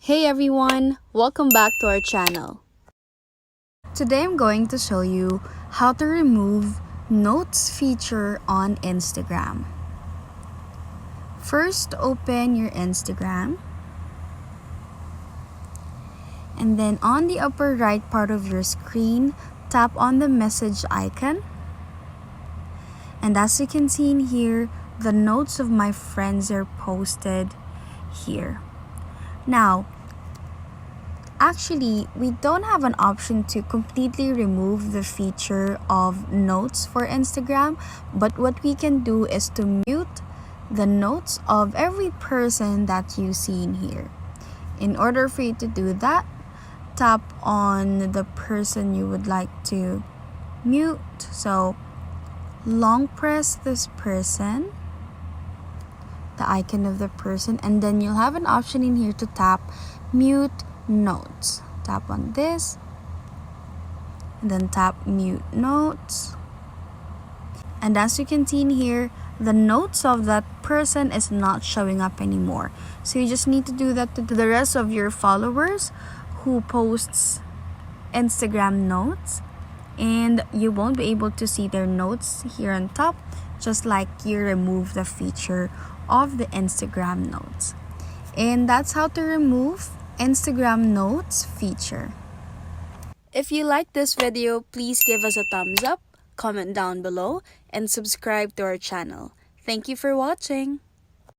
Hey everyone, welcome back to our channel. Today I'm going to show you how to remove notes feature on Instagram. First, open your Instagram. And then on the upper right part of your screen, tap on the message icon. And as you can see in here, the notes of my friends are posted here. Now, actually, we don't have an option to completely remove the feature of notes for Instagram, but what we can do is to mute the notes of every person that you see in here. In order for you to do that, tap on the person you would like to mute. So, long press this person, the icon of the person, and then you'll have an option in here to tap mute notes. Tap on this and then tap mute notes, and as you can see in here, the notes of that person is not showing up anymore. So you just need to do that to the rest of your followers who posts Instagram notes, and you won't be able to see their notes here on top, just like you remove the feature of the Instagram notes. And that's how to remove Instagram notes feature. If you like this video, please give us a thumbs up, comment down below, and subscribe to our channel. Thank you for watching.